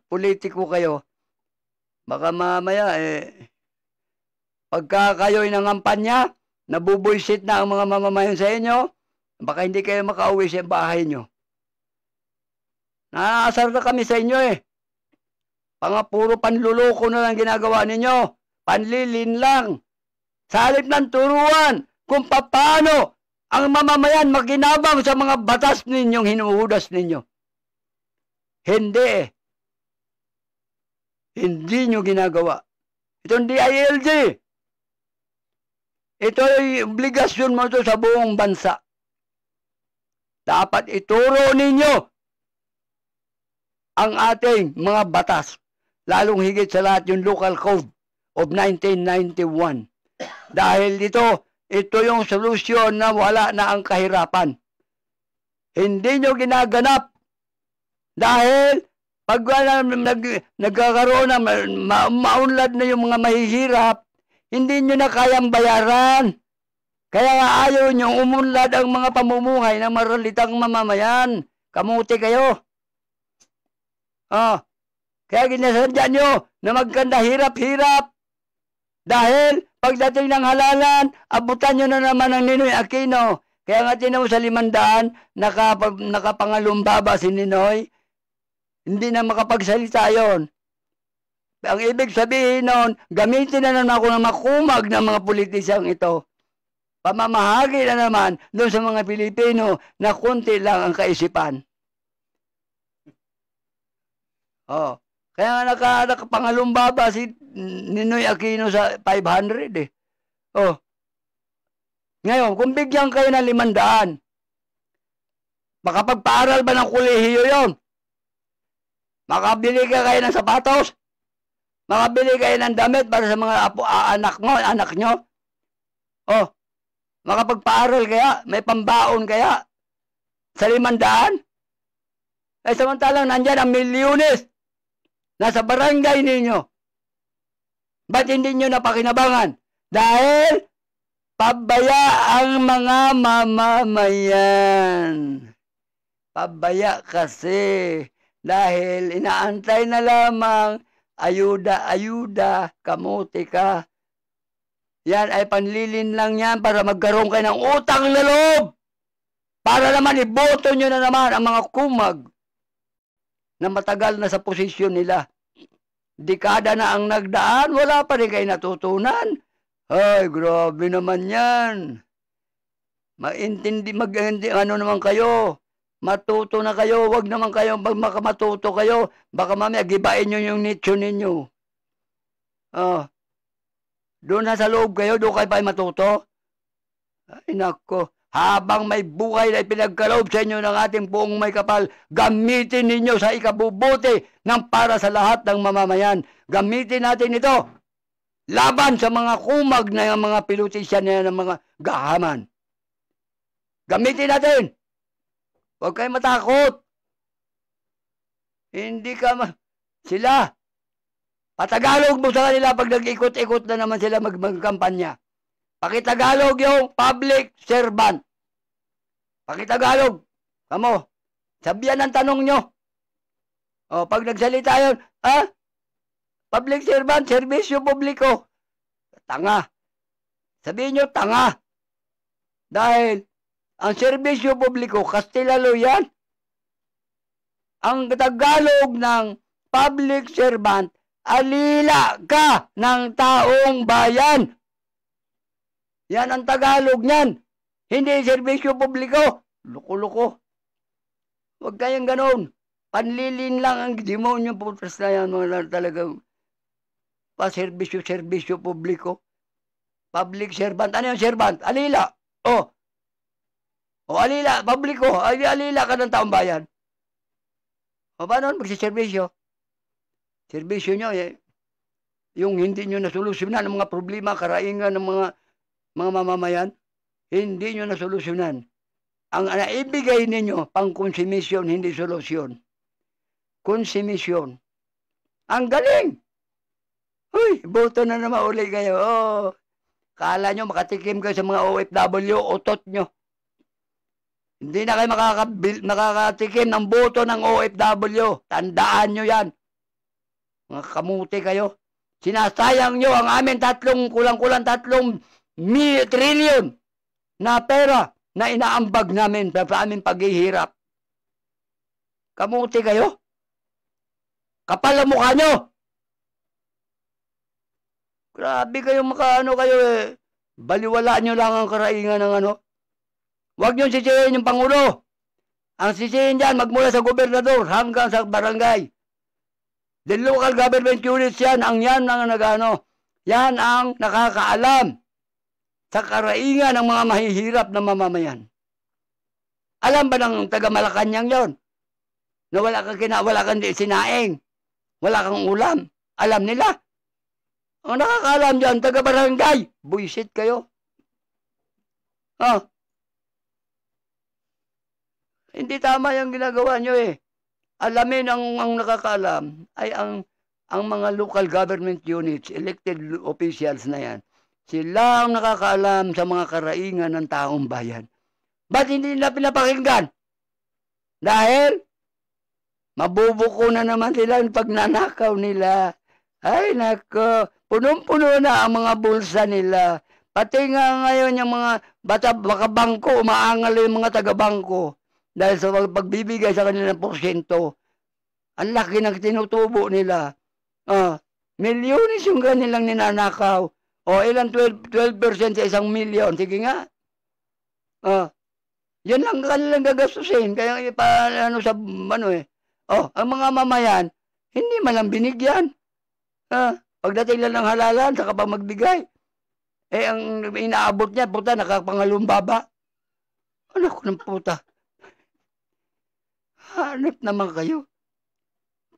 politiko kayo. Baka mamaya, pagka kayo'y nangampanya, nabubuisit na ang mga mamamayan sa inyo, baka hindi kayo makauwi sa bahay nyo. Naasar na kami sa inyo puro panluloko na lang ginagawa ninyo. Panlilin lang. Sa halip ng turuan kung paano ang mamamayan makinabang sa mga batas ninyong hinuhudas ninyo. Hindi Hindi nyo ginagawa. Itong DILG. Ito ay obligasyon mo ito sa buong bansa. Dapat ituro ninyo ang ating mga batas. Lalong higit sa lahat yung Local Code of 1991. Dahil ito yung solusyon na wala na ang kahirapan. Hindi nyo ginaganap. Dahil pag nagkakaroon na maunlad na yung mga mahihirap, hindi nyo na kayang bayaran. Kaya nga ayaw nyo umunlad ang mga pamumuhay ng maralitang mamamayan. Kamuti kayo. Kaya ginasadya nyo na magkanda hirap-hirap. Dahil pagdating ng halalan, abutan nyo na naman ang Ninoy Aquino. Kaya nga tinaw sa 500, nakapangalumbaba si Ninoy. Hindi na makapagsalita yon. Ang ibig sabihin noon, gamitin na naman ako ng makumag ng mga politisyang ito. Pamamahagi na naman doon sa mga Pilipino na kunti lang ang kaisipan. Kaya nga nakapangalumbaba si Ninoy Aquino sa 500 Ngayon, kung bigyan kayo ng 500, makapagpaaral ba ng kolehiyo yon? Makabili ka kayo ng sapatos? Makabili kayo ng damit para sa mga anak nyo? Makapagpaaral kaya? May pambaon kaya? Sa 500? Samantalang nandyan ang milyones. Nasa barangay ninyo. Ba't hindi nyo napakinabangan? Dahil pabaya ang mga mamamayan. Pabaya kasi. Dahil inaantay na lamang ayuda, kamuti ka. Yan ay panlilin lang yan para magkaroon kayo ng utang na loob. Para naman iboto nyo na naman ang mga kumag na matagal na sa posisyon nila. Dekada na ang nagdaan, wala pa rin kayo natutunan. Ay, grabe naman yan. Ano naman kayo? Matuto na kayo, wag naman kayo, pag makamatuto kayo, baka mamaya gibain nyo yung nicho ninyo. Doon na sa loob kayo, doon kayo pa matuto. Ay nako, habang may buhay na ipinagkaloob sa inyo ng ating buong may kapal, gamitin ninyo sa ikabubuti ng para sa lahat ng mamamayan. Gamitin natin ito laban sa mga kumag na mga pilutisyan na ng mga gahaman. Gamitin natin. Huwag kayo matakot. Hindi sila. Patagalog mo sa kanila pag nag-ikot-ikot na naman sila magkampanya. Pakitagalog yung public servant. Pakitagalog. Kamo, sabihan ang tanong nyo. Pag nagsalita yun, public servant, serbisyo publiko. Tanga. Sabihin nyo, tanga. Dahil, ang serbisyo publiko, Kastilalo yan. Ang Tagalog ng public servant, alila ka ng taong bayan. Yan ang Tagalog niyan. Hindi serbisyo publiko. Luko-luko. Huwag kayong ganon. Panlilin lang ang demonyo putas na yan. Mga talagang pa-serbisyo publiko. Public servant. Ano yung servant? Alila. O, alila. Publiko. Alila ka ng taong bayan. O, paano magsiservisyo? Servisyo nyo, yung hindi nyo nasolusyonan ng mga problema, karaingan ng mga mamamayan, hindi nyo nasolusyonan. Ang naibigay ninyo, pang-konsumisyon, hindi solusyon. Konsumisyon. Ang galing! Uy, boto na naman uli kayo. Oh, kala nyo makatikim kayo sa mga OFW, utot nyo. Hindi na kayo makakatikim ng boto ng OFW. Tandaan nyo yan. Mga kamuti kayo. Sinasayang nyo ang amin kulang-kulang 3 trillion na pera na inaambag namin sa aming paghihirap. Kamuti kayo? Kapal ang mukha nyo! Grabe kayo makaano kayo eh. Baliwala nyo lang ang karaingan ng ano. Huwag nyo sisihin yung Pangulo. Ang sisihin dyan, magmula sa gobernador hanggang sa barangay. The local government units yan, yan ang nakakaalam sa karaingan ng mga mahihirap na mamamayan. Alam ba ng taga Malacanang yon? Na wala kang sinaing, wala kang ulam. Alam nila. Ang nakakaalam dyan, taga barangay. Buisit kayo. Hindi tama yung ginagawa nyo eh. Alamin ang nakakaalam ay ang mga local government units, elected officials na yan. Sila ang nakakaalam sa mga karaingan ng taong bayan. Ba't hindi nila pinapakinggan? Dahil mabubuko na naman sila ang pagnanakaw nila. Ay nako, punong-puno na ang mga bulsa nila. Pati nga ngayon yung mga baka-bangko, umaangal yung mga taga-bangko. Dahil sa pagbibigay sa kanilang porsyento, ang laki ng tinutubo nila. Milyones yung kanilang ninanakaw. Ilan 12% sa 1 milyon. Sige nga. Yan lang kanilang gagastusin. Kaya ang mga mamayan, hindi man lang binigyan. Pagdating lang ng halalan, saka pa magbigay. Ang inaabot niya, puta, nakapangalumbaba. Ano ko ng puta? Hanap naman kayo.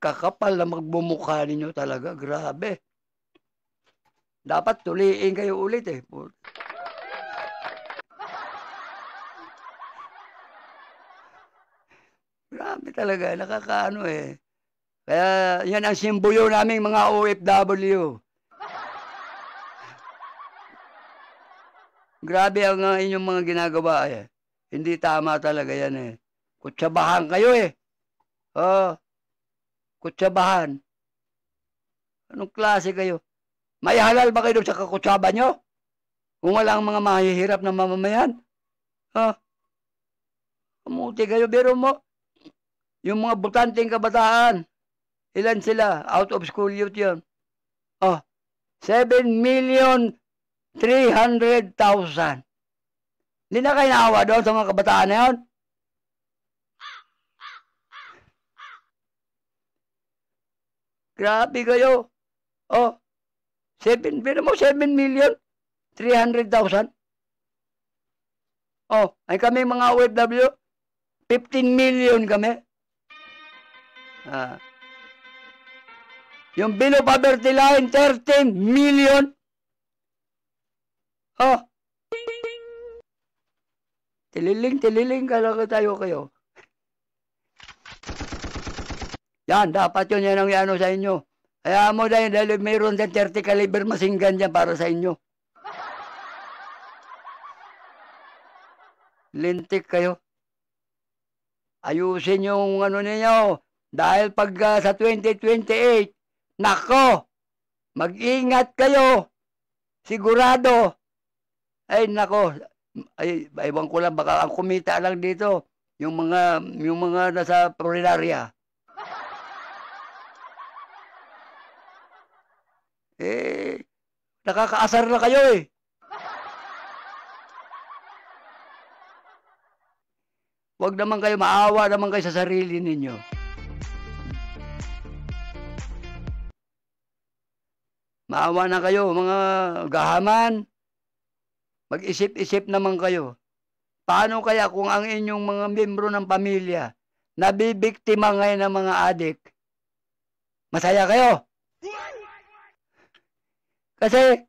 Kakapal na magbumukha ninyo talaga. Grabe. Dapat tuliin kayo ulit eh. Grabe talaga. Nakakaano eh. Kaya yan ang simbuyo naming mga OFW. Grabe ang inyong mga ginagawa eh. Hindi tama talaga yan eh. Kutsabahan kayo eh. Kutsabahan. Anong klase kayo? May halal ba kayo sa kakutsaba nyo? Kung walang mga mahihirap na mamamayan? Kamuti kayo, biro mo. Yung mga butanteng kabataan, ilan sila? Out of school youth yun. 7,300,000. Hindi na kayo naawa doon sa mga kabataan na yun? Grabe kayo. 7,300,000. Ay kami mga OFW, 15 million kami. Yung below poverty line, 13 million. Tililing ka tayo kayo. Yan, dapat yun yan ang sa inyo. Kaya mo dahil mayroon din 30 caliber masinggan dyan para sa inyo. Lintik kayo. Ayusin yung ninyo. Dahil pag sa 2028, nako, mag-ingat kayo. Sigurado. Ay, nako. Ay, ewan ko lang, baka ang kumita lang dito. Yung mga nasa Florida. Nakakaasar na kayo eh. Huwag naman kayo, maawa naman kayo sa sarili ninyo. Maawa na kayo, mga gahaman, Mag-isip-isip naman kayo. Paano kaya kung ang inyong mga membro ng pamilya nabibiktima ngayon ng mga adik? Masaya kayo? Kasi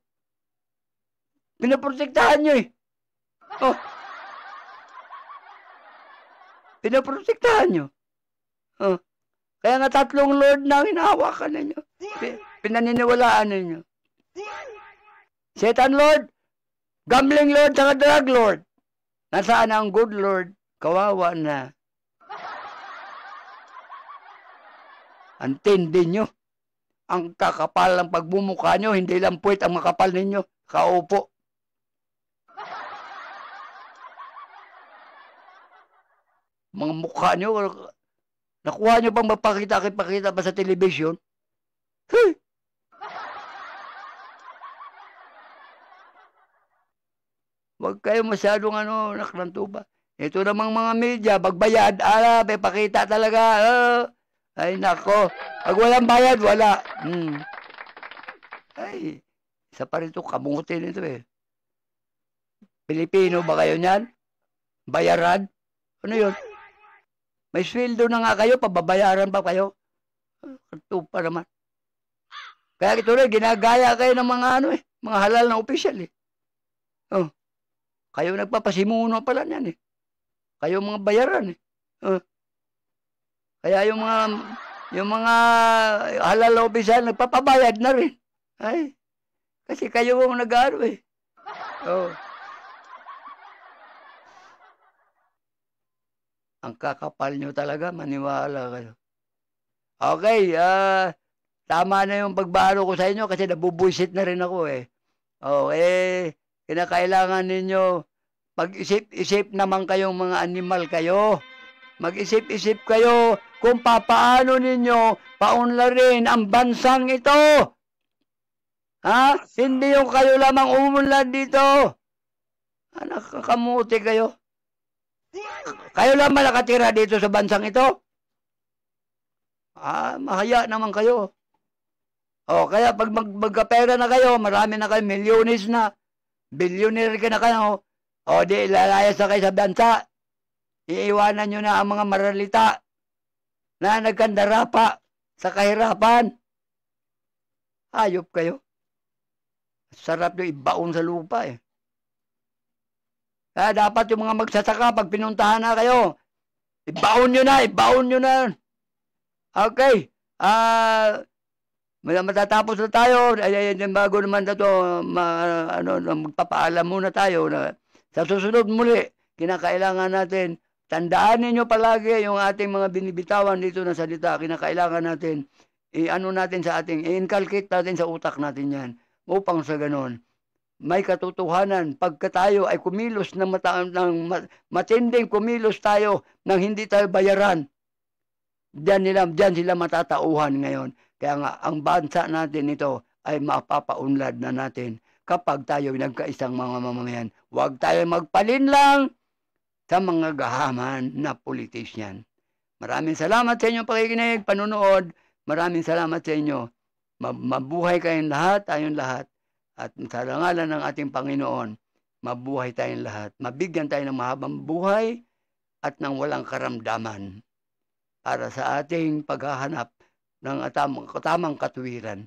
pinaprotektahan nyo eh. Oh. Pinaprotektahan nyo. Oh. Kaya nga 3 Lord na hinahawakan ninyo. Pinaniniwalaan ninyo. Satan Lord, Gambling Lord, saka Drug Lord. Nasaan ang Good Lord? Kawawa na. Antindi nyo. Ang kakapal ng pagbumukha nyo, hindi lang puwet ang makapal ninyo. Kaupo. Mga mukha nyo, nakuha nyo pang mapakita-pakita pa sa telebisyon. Hey! Huwag kayo masyadong naklantuba. Ito namang mga media, pagbayad, may pakita talaga. Ay, nako. Pag walang bayad, wala. Ay, isa pa rin ito, kamutin ito eh. Pilipino ba kayo niyan? Bayaran? Ano yun? May sweldo na nga kayo, pababayaran pa kayo. Kantupa naman. Kaya ito rin, ginagaya kayo ng mga mga halal na opisyal eh. Oh. Kayo nagpapasimuno pala niyan eh. Kayo mga bayaran eh. Kaya yung mga halal na opisyal nagpapabayad na rin. Ay, kasi kayo ang nag-aaral eh. Oh. Ang kakapal nyo talaga, maniwala kayo. Okay, tama na yung pagbaro ko sa inyo kasi nabubuisit na rin ako eh. Kinakailangan ninyo, mag-isip-isip naman kayong mga animal kayo. Mag-isip-isip kayo kung papaano ninyo paunlarin ang bansang ito. Ha? Hindi yung kayo lamang umunlad dito. Nakakamuti kayo. Kayo lamang nakatira dito sa bansang ito. Mahaya naman kayo. Kaya pag magkapera na kayo, marami na kayo, milyones na. Billionaire ka na kayo, di lalayas na kayo sa bansa. Iiwanan nyo na ang mga maralita na nagkandara pa sa kahirapan. Hayop kayo. Sarap nyo ibaon sa lupa eh. Kaya dapat yung mga magsasaka, pag pinuntahan na kayo, ibaon nyo na. Okay. Matatapos na tayo, bago naman na ito, magpapaalam muna tayo na sa susunod muli, kinakailangan natin, tandaan ninyo palagi yung ating mga binibitawan dito na salita, kinakailangan natin, i-inculcate natin sa utak natin yan, upang sa ganon, may katotohanan, pagka tayo ay kumilos ng matinding kumilos tayo nang hindi tayo bayaran, diyan sila matatauhan ngayon. Kaya nga, ang bansa natin ito ay mapapaunlad na natin kapag tayo nagkaisang mga mamamayan. Huwag tayo magpalinlang sa mga gahaman na politisyan. Maraming salamat sa inyong pakikinig, panunood. Maraming salamat sa inyo. Mabuhay kayong lahat, tayong lahat. At sa ngalan ng ating Panginoon, mabuhay tayong lahat. Mabigyan tayo ng mahabang buhay at ng walang karamdaman para sa ating paghahanap ng tamang katuwiran.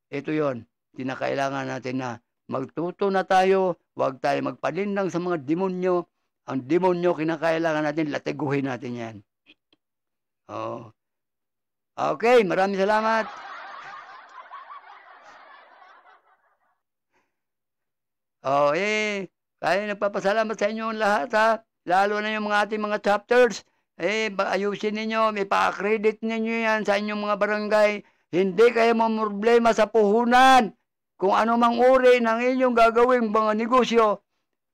Ito yon, kinakailangan natin na magtuto na tayo, huwag tayo magpalinlang sa mga demonyo. Ang demonyo, kinakailangan natin, latiguhin natin yan. Okay, maraming salamat. Kaya nagpapasalamat sa inyo lahat ha. Lalo na yung mga ating mga chapters. Ayusin ninyo, may pa-accredit ninyo yan sa inyong mga barangay. Hindi kayo problema sa puhunan. Kung ano mang uri ng inyong gagawing mga negosyo,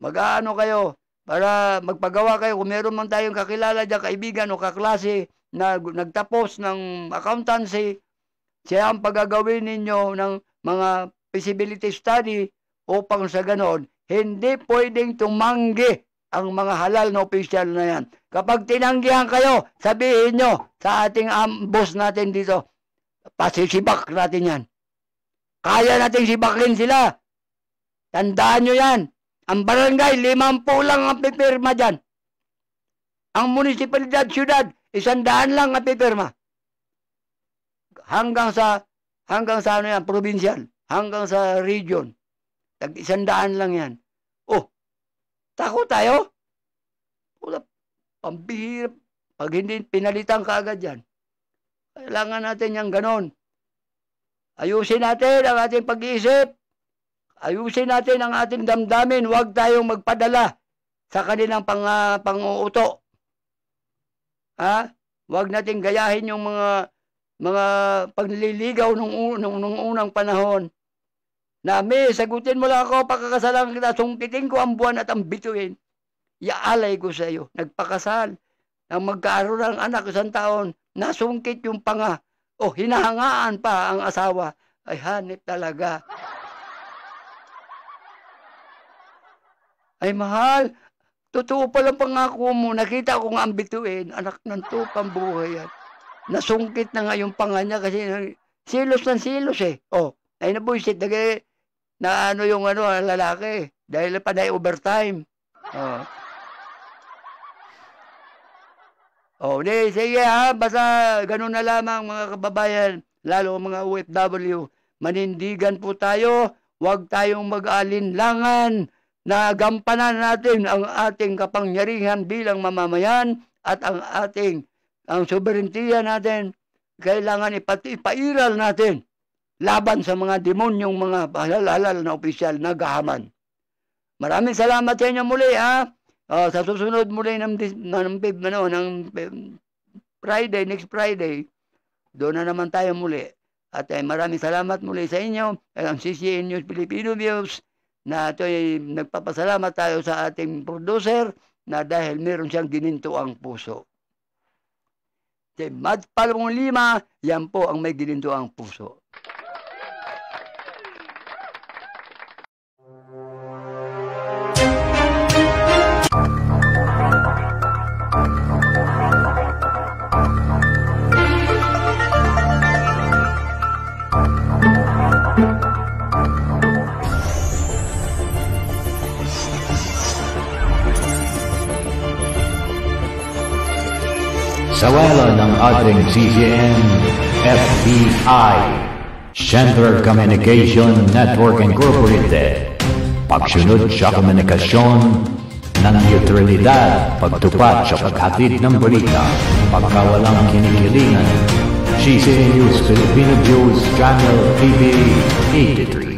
mag-aano kayo para magpagawa kayo. Kung meron man tayong kakilala dyan, kaibigan o kaklase na nagtapos ng accountancy, siya ang pagagawin ninyo ng mga feasibility study upang sa ganon, hindi pwedeng tumanggi ang mga halal na opisyal na yan. Kapag tinanggihan kayo, sabihin nyo sa ating boss natin dito, pasisibak natin yan. Kaya natin sibakin sila. Tandaan nyo yan. Ang barangay, 50 lang ang pipirma dyan. Ang munisipalidad, syudad, 100 lang ang pipirma. Hanggang sa ano yan, provincial, hanggang sa region. Tag 100 lang yan. Oh, takot tayo? Pambihirap. Pag hindi pinalitan ka agad yan. Kailangan natin yung ganon. Ayusin natin ang ating pag-iisip. Ayusin natin ang ating damdamin. Huwag tayong magpadala sa kanilang pang-uuto. Huwag natin gayahin yung mga pagliligaw nung unang panahon. Nami, sagutin mo lang ako, pagkakasalan kita, sungkitin ko ang buwan at ang bituin. Iaalay ko sa iyo. Nagpakasal. Nang magkaroon ng anak 1 taon, nasungkit yung panga. O, hinahangaan pa ang asawa. Ay, hanip talaga. Ay, mahal, totoo palang pangako mo. Nakita ko nga ang bituin. Anak ng tupang buhay yan. Nasungkit na nga yung panga niya kasi silos ng silos eh. O, ay nabuisit. Na ano yung lalaki. Dahil panay overtime. Sige basta ganun na lamang mga kababayan, lalo mga OFW, manindigan po tayo, huwag tayong mag-alinlangan na gampanan natin ang ating kapangyarihan bilang mamamayan at ang soberentiya natin, kailangan ipairal natin laban sa mga demonyong mga halal na opisyal na gahaman. Maraming salamat sa inyo muli sa susunod muli ng Friday, next Friday, doon na naman tayo muli. At maraming salamat muli sa inyo, ang CCN News Filipino Views, na ito'y nagpapasalamat tayo sa ating producer na dahil meron siyang gininto ang puso. Si Mad Palmong Lima, yan po ang may gininto ang puso. Sa wala ng ating CCN, FBI, Central Communication Network Incorporated, pagsunod sa komunikasyon ng neutralidad, pagtupad sa paghatid ng balita, pagkawalang kinikilingan, CCN News Filipino Views Channel TV 83.